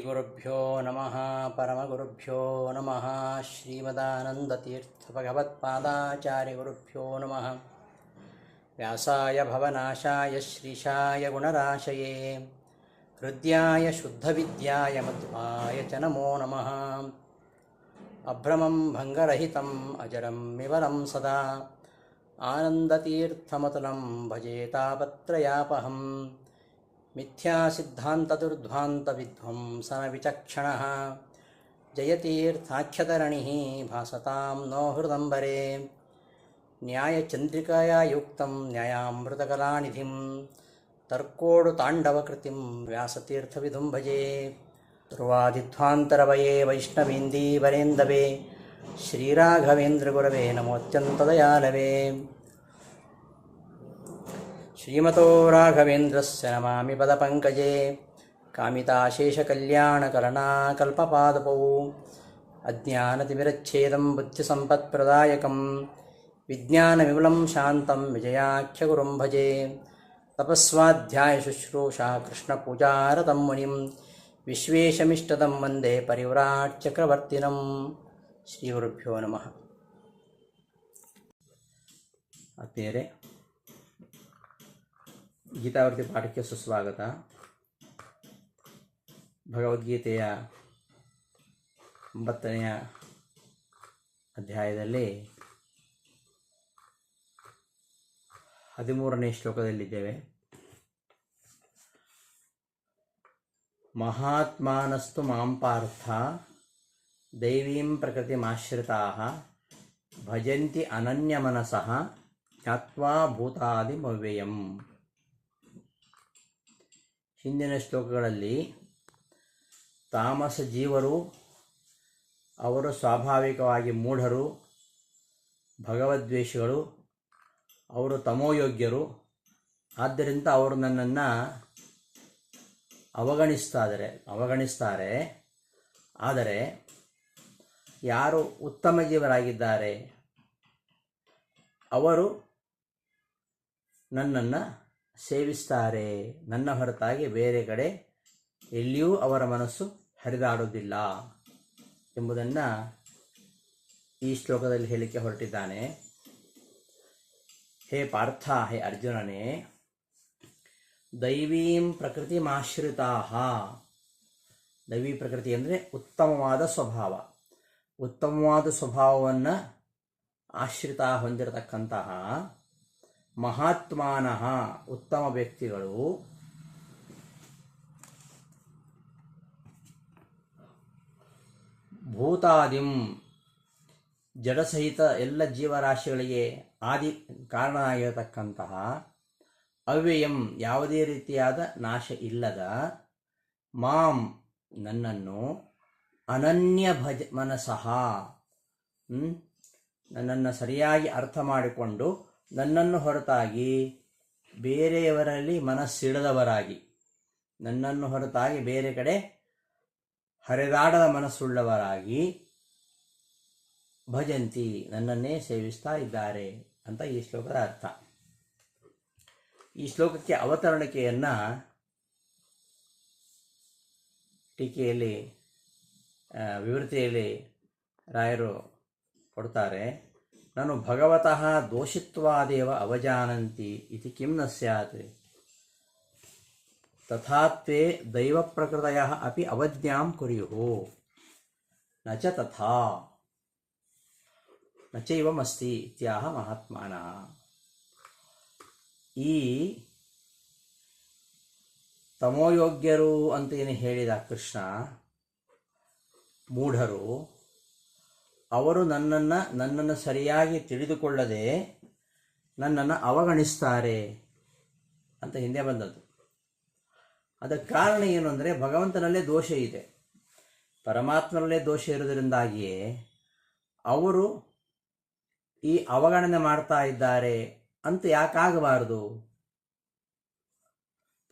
ಶ್ರೀಗುರುಭ್ಯೋ ನಮಃ ಪರಮಗುರುಭ್ಯೋ ನಮಃ ಶ್ರೀಮದಾನಂದತೀರ್ಥಭಗವತ್ಪಾದಾಚಾರ್ಯಗುರುಭ್ಯೋ ನಮಃ ವ್ಯಾಸಾಯ ಭವನಾಶಾಯ ಶ್ರೀಶಾಯ ಗುಣರಾಶಯೇ ಹೃದ್ಯಾಯ ಶುದ್ಧವಿದ್ಯಾಯ ಮಧ್ವಾಯ ಚ ನಮೋ ನಮಃ ಅಭ್ರಮಂ ಭಂಗರಹಿತಂ ಅಜರಂ ವಿಮಲಂ ಸದಾ ಆನಂದತೀರ್ಥಮತುಲಂ ಭಜೆ ತಾಪತ್ರಯಾಪಹಂ ಮಿಥ್ಯಾಸಿದ್ಧಾಂತದುರ್ಧ್ವಾಂತವಿಧ್ವಂಸನ ವಿಚಕ್ಷಣಃ ಜಯತೀರ್ಥಾಖ್ಯತರಣಿಃ ಭಾಸತಾಂ ನೋ ಹೃದಂಬರೆ ನ್ಯಾಯಚಂದ್ರಿಕಯಾ ಯುಕ್ತಂ ನ್ಯಾಯಾಮೃತಕಲಾನಿಧಿಂ ತರ್ಕೋಡು ತಾಂಡವಕೃತಿಂ ವ್ಯಾಸತೀರ್ಥವಿದುಂ ಭಜೆ ಧ್ರುವಾದಿಧ್ವಾಂತರವಯೇ ವೈಷ್ಣವೇಂದೀವರೇಂದವೇ ಶ್ರೀರಾಘವೇಂದ್ರಗುರವೇ ನಮೋತ್ಯಂತದಯಾಲವೇ ಶ್ರೀಮತೋ ರಾಘವೇಂದ್ರಸ್ಯ ನಮಾಮಿ ಪದಪಂಕಜೇ ಕಾಮಿತಾಶೇಷಕಲ್ಯಾಣಕರಣಾಕಲ್ಪಪಾದಪೌ ಅಜ್ಞಾನತಿಮಿರಚ್ಛೇದಂ ಬುದ್ಧಿಸಂಪತ್ಪ್ರದಾಯಕಂ ವಿಜ್ಞಾನವಿಮಲಂ ಶಾಂತಂ ವಿಜಯಾಖ್ಯಗುರುಂ ಭಜೆ ತಪಸ್ವಾಧ್ಯಾಯಶುಶ್ರೂಷಾ ಕೃಷ್ಣಪೂಜಾರತಂ ಮುನಿಂ ವಿಶ್ವೇಶಮಿಷ್ಟದಂ ವಂದೇ ಪರಿವ್ರಾಟ್ ಚಕ್ರವರ್ತಿನಂ. ಶ್ರೀಗುರುಭ್ಯೋ ನಮಃ. ಆತ್ಮೀಯರೇ, ಗೀತಾವೃತ್ತಿ ಪಾಠಕ್ಕೆ ಸುಸ್ವಾಗತ. ಭಗವದ್ಗೀತೆಯ 9ನೇ ಅಧ್ಯಾಯದಲ್ಲಿ 13ನೇ ಶ್ಲೋಕದಲ್ಲಿದ್ದೇವೆ. ಮಹಾತ್ಮಾನಸ್ತು ಮಾಂ ಪಾರ್ಥ ದೈವೀಂ ಪ್ರಕೃತಿಮಾಶ್ರಿತಾಃ ಭಜಂತಿ ಅನನ್ಯಮನಸಃ ಜ್ಞಾತ್ವಾ ಭೂತಾದಿಮವ್ಯಯಂ. ಹಿಂದಿನ ಶ್ಲೋಕಗಳಲ್ಲಿ ತಾಮಸ ಜೀವರು, ಅವರು ಸ್ವಾಭಾವಿಕವಾಗಿ ಮೂಢರು, ಭಗವದ್ವೇಷಿಗಳು, ಅವರು ತಮೋಯೋಗ್ಯರು, ಆದ್ದರಿಂದ ಅವರು ನನ್ನನ್ನು ಅವಗಣಿಸ್ತಾರೆ. ಆದರೆ ಯಾರು ಉತ್ತಮ ಜೀವರಾಗಿದ್ದಾರೆ ಅವರು ನನ್ನನ್ನು ಸೇವಿಸ್ತಾರೆ. ನನ್ನ ಹೊರತಾಗಿ ಬೇರೆ ಕಡೆ ಎಲ್ಲಿಯೂ ಅವರ ಮನಸ್ಸು ಹರಿದಾಡುವುದಿಲ್ಲ ಎಂಬುದನ್ನು ಈ ಶ್ಲೋಕದಲ್ಲಿ ಹೇಳಿಕೆ ಹೊರಟಿದ್ದಾನೆ. ಹೇ ಪಾರ್ಥ, ಹೇ ಅರ್ಜುನನೇ, ದೈವೀಂ ಪ್ರಕೃತಿಮಾಶ್ರಿತಾಃ. ದೈವೀ ಪ್ರಕೃತಿ ಅಂದರೆ ಉತ್ತಮವಾದ ಸ್ವಭಾವ. ಉತ್ತಮವಾದ ಸ್ವಭಾವವನ್ನು ಆಶ್ರಿತ ಹೊಂದಿರತಕ್ಕಂತಹ ಮಹಾತ್ಮಾನಃ, ಉತ್ತಮ ವ್ಯಕ್ತಿಗಳು, ಭೂತಾದಿಂ, ಜಡಸಹಿತ ಎಲ್ಲ ಜೀವರಾಶಿಗಳಿಗೆ ಆದಿ ಕಾರಣವಾಗಿರತಕ್ಕಂತಹ, ಅವ್ಯಯಂ, ಯಾವುದೇ ರೀತಿಯಾದ ನಾಶ ಇಲ್ಲದ, ಮಾಂ, ನನ್ನನ್ನು, ಅನನ್ಯ ಮನಸಃ, ನನ್ನನ್ನು ಸರಿಯಾಗಿ ಅರ್ಥ ಮಾಡಿಕೊಂಡು ನನ್ನನ್ನು ಹೊರತಾಗಿ ಬೇರೆಯವರಲ್ಲಿ ಮನಸ್ಸಿಡದವರಾಗಿ, ನನ್ನನ್ನು ಹೊರತಾಗಿ ಬೇರೆ ಕಡೆ ಹರಿದಾಡದ ಮನಸ್ಸುಳ್ಳವರಾಗಿ, ಭಜಂತಿ, ನನ್ನನ್ನೇ ಸೇವಿಸ್ತಾ ಇದ್ದಾರೆ ಅಂತ ಈ ಶ್ಲೋಕದ ಅರ್ಥ. ಈ ಶ್ಲೋಕಕ್ಕೆ ಅವತರಣಿಕೆಯನ್ನು ಟೀಕೆಯಲ್ಲಿ, ವಿವೃತಿಯಲ್ಲಿ ರಾಯರು ಕೊಡ್ತಾರೆ. ನಾನು ಭಗವತಃ ದೋಷಿತ್ವಾದೇವ ಅವಜಾನಂತಿ ಇತಿ ಕಿಂ ನ ಸ್ಯಾತ್ ತಥಾತ್ವೇ ದೈವಪ್ರಕೃತಯಃ ಅಪಿ ಅವಜ್ಞಾಂ ಕುರ್ಯುಃ ನ ಚ ತಥಾ ನ ಚೈವಮಸ್ತಿ ಇತ್ಯಾಹ ಮಹಾತ್ಮಾನಃ. ಈ ತಮೋಯೋಗ್ಯರು ಅಂತ ಏನು ಹೇಳಿದ ಕೃಷ್ಣ, ಮೂಢರು, ಅವರು ನನ್ನನ್ನು ಸರಿಯಾಗಿ ತಿಳಿದುಕೊಳ್ಳದೆ ನನ್ನನ್ನು ಅವಗಣಿಸ್ತಾರೆ ಅಂತ ಹಿಂದೆ ಬಂದದ್ದು. ಅದಕ್ಕೆ ಕಾರಣ ಏನು ಅಂದರೆ, ಭಗವಂತನಲ್ಲೇ ದೋಷ ಇದೆ, ಪರಮಾತ್ಮನಲ್ಲೇ ದೋಷ ಇರೋದರಿಂದಾಗಿಯೇ ಅವರು ಈ ಅವಗಣನೆ ಮಾಡ್ತಾ ಇದ್ದಾರೆ ಅಂತ ಯಾಕಾಗಬಾರದು.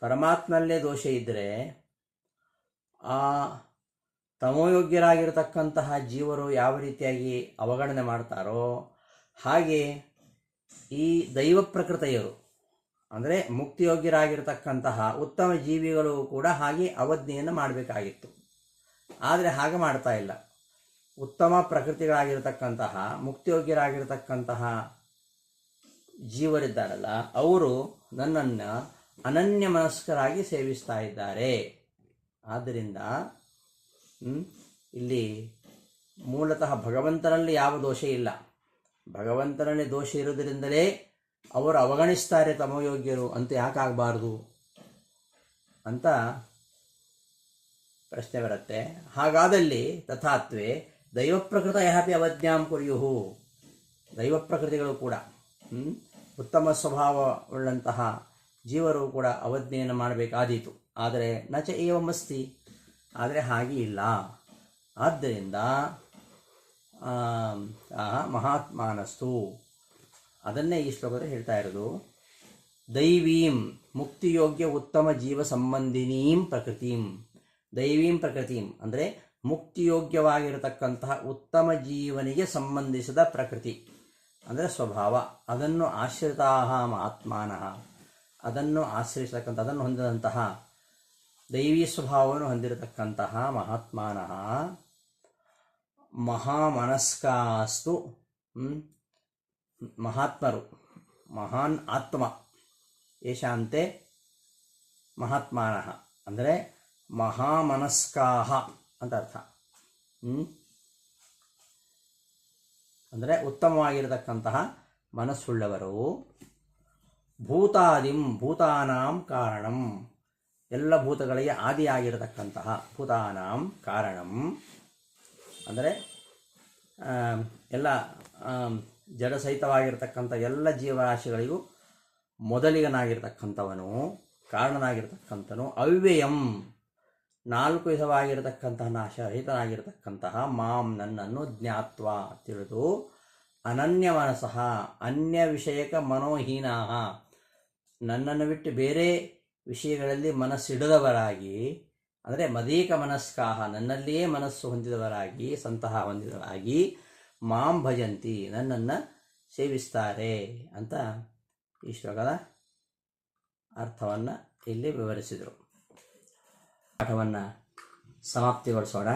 ಪರಮಾತ್ಮನಲ್ಲೇ ದೋಷ ಇದ್ದರೆ ಆ ತಮೋಯೋಗ್ಯರಾಗಿರತಕ್ಕಂತಹ ಜೀವರು ಯಾವ ರೀತಿಯಾಗಿ ಅವಗಣನೆ ಮಾಡ್ತಾರೋ ಹಾಗೆ ಈ ದೈವ ಪ್ರಕೃತಿಯರು ಅಂದರೆ ಮುಕ್ತಿಯೋಗ್ಯರಾಗಿರತಕ್ಕಂತಹ ಉತ್ತಮ ಜೀವಿಗಳು ಕೂಡ ಹಾಗೆ ಅವಜ್ಞೆಯನ್ನು ಮಾಡಬೇಕಾಗಿತ್ತು. ಆದರೆ ಹಾಗೆ ಮಾಡ್ತಾ ಇಲ್ಲ. ಉತ್ತಮ ಪ್ರಕೃತಿಗಳಾಗಿರ್ತಕ್ಕಂತಹ ಮುಕ್ತಿಯೋಗ್ಯರಾಗಿರ್ತಕ್ಕಂತಹ ಜೀವರಿದ್ದಾರಲ್ಲ, ಅವರು ನನ್ನನ್ನು ಅನನ್ಯ ಮನಸ್ಕರಾಗಿ ಸೇವಿಸ್ತಾ ಇದ್ದಾರೆ. ಆದ್ದರಿಂದ ಇಲ್ಲಿ ಮೂಲತಃ ಭಗವಂತನಲ್ಲಿ ಯಾವ ದೋಷ ಇಲ್ಲ. ಭಗವಂತನಲ್ಲಿ ದೋಷ ಇರುವುದರಿಂದಲೇ ಅವರು ಅವಗಣಿಸ್ತಾರೆ ತಮೋಯೋಗ್ಯರು ಅಂತ ಯಾಕಾಗಬಾರ್ದು ಅಂತ ಪ್ರಶ್ನೆ ಬರುತ್ತೆ. ಹಾಗಾದಲ್ಲಿ ತಥಾತ್ವೇ ದೈವಪ್ರಕೃತ ಯಹಪಿ ಅವಜ್ಞಾಂ ಕುರ್ಯುಹು, ದೈವಪ್ರಕೃತಿಗಳು ಕೂಡ ಉತ್ತಮ ಸ್ವಭಾವವುಳ್ಳಂತಹ ಜೀವರು ಕೂಡ ಅವಜ್ಞೆಯನ್ನು ಮಾಡಬೇಕಾದೀತು. ಆದರೆ ನಚ ಏವಮಸ್ತಿ, ಆದರೆ ಹಾಗೆ ಇಲ್ಲ. ಆದ್ದರಿಂದ ಮಹಾತ್ಮಾನಸ್ತು, ಅದನ್ನೇ ಈ ಶ್ಲೋಕದಲ್ಲಿ ಹೇಳ್ತಾ ಇರೋದು. ದೈವೀಂ ಮುಕ್ತಿಯೋಗ್ಯ ಉತ್ತಮ ಜೀವ ಸಂಬಂಧಿನೀಂ ಪ್ರಕೃತಿಂ, ದೈವೀಂ ಪ್ರಕೃತಿಂ ಅಂದರೆ ಮುಕ್ತಿಯೋಗ್ಯವಾಗಿರತಕ್ಕಂತಹ ಉತ್ತಮ ಜೀವನಿಗೆ ಸಂಬಂಧಿಸಿದ ಪ್ರಕೃತಿ ಅಂದರೆ ಸ್ವಭಾವ, ಅದನ್ನು ಆಶ್ರಿತಾ ಮಹಾತ್ಮಾನಃ, ಅದನ್ನು ಆಶ್ರಯಿಸತಕ್ಕಂಥ, ಅದನ್ನು ಹೊಂದಿದಂತಹ ದೈವೀ ಸ್ವಭಾವವನ್ನು ಹೊಂದಿರತಕ್ಕಂತಹ ಮಹಾತ್ಮಾನಃ ಮಹಾಮನಸ್ಕಾಸ್ತು, ಮಹಾತ್ಮರು, ಮಹಾನ್ ಆತ್ಮ ಯಶಾಂತೆ ಮಹಾತ್ಮಾನಃ ಅಂದರೆ ಮಹಾಮನಸ್ಕಾಹ ಅಂತ ಅರ್ಥ. ಅಂದರೆ ಉತ್ತಮವಾಗಿರತಕ್ಕಂತಹ ಮನಸ್ಸುಳ್ಳವರು. ಭೂತಾದಿಂ ಭೂತಾನಾಂ ಕಾರಣಂ, ಎಲ್ಲ ಭೂತಗಳಿಗೆ ಆದಿಯಾಗಿರತಕ್ಕಂತಹ ಭೂತಾನಾಂ ಕಾರಣಂ ಅಂದರೆ ಎಲ್ಲ ಜಡಸಹಿತವಾಗಿರ್ತಕ್ಕಂಥ ಎಲ್ಲ ಜೀವರಾಶಿಗಳಿಗೂ ಮೊದಲಿಗನಾಗಿರ್ತಕ್ಕಂಥವನು, ಕಾರಣನಾಗಿರ್ತಕ್ಕಂಥನು. ಅವ್ಯಯಂ ನಾಲ್ಕು ವಿಧವಾಗಿರತಕ್ಕಂತಹ ನಾಶರಹಿತನಾಗಿರತಕ್ಕಂತಹ ಮಾಂ ನನ್ನನ್ನು ಜ್ಞಾತ್ವ ತಿಳಿದು ಅನನ್ಯ ಮನಸಃ ಅನ್ಯ ವಿಷಯಕ ಮನೋಹೀನಾ, ನನ್ನನ್ನು ಬಿಟ್ಟು ಬೇರೆ ವಿಷಯಗಳಲ್ಲಿ ಮನಸ್ಸಿಡದವರಾಗಿ, ಅಂದರೆ ಮದೇಕ ಮನಸ್ಕಾಹ ನನ್ನಲ್ಲಿಯೇ ಮನಸ್ಸು ಹೊಂದಿದವರಾಗಿ, ಸಂತಹ ಹೊಂದಿದವರಾಗಿ, ಮಾಂ ಭಜಂತಿ ನನ್ನನ್ನು ಸೇವಿಸ್ತಾರೆ ಅಂತ ಈ ಶ್ಲೋಕದ ಅರ್ಥವನ್ನು ಇಲ್ಲಿ ವಿವರಿಸಿದರು. ಪಾಠವನ್ನು ಸಮಾಪ್ತಿಗೊಳಿಸೋಣ.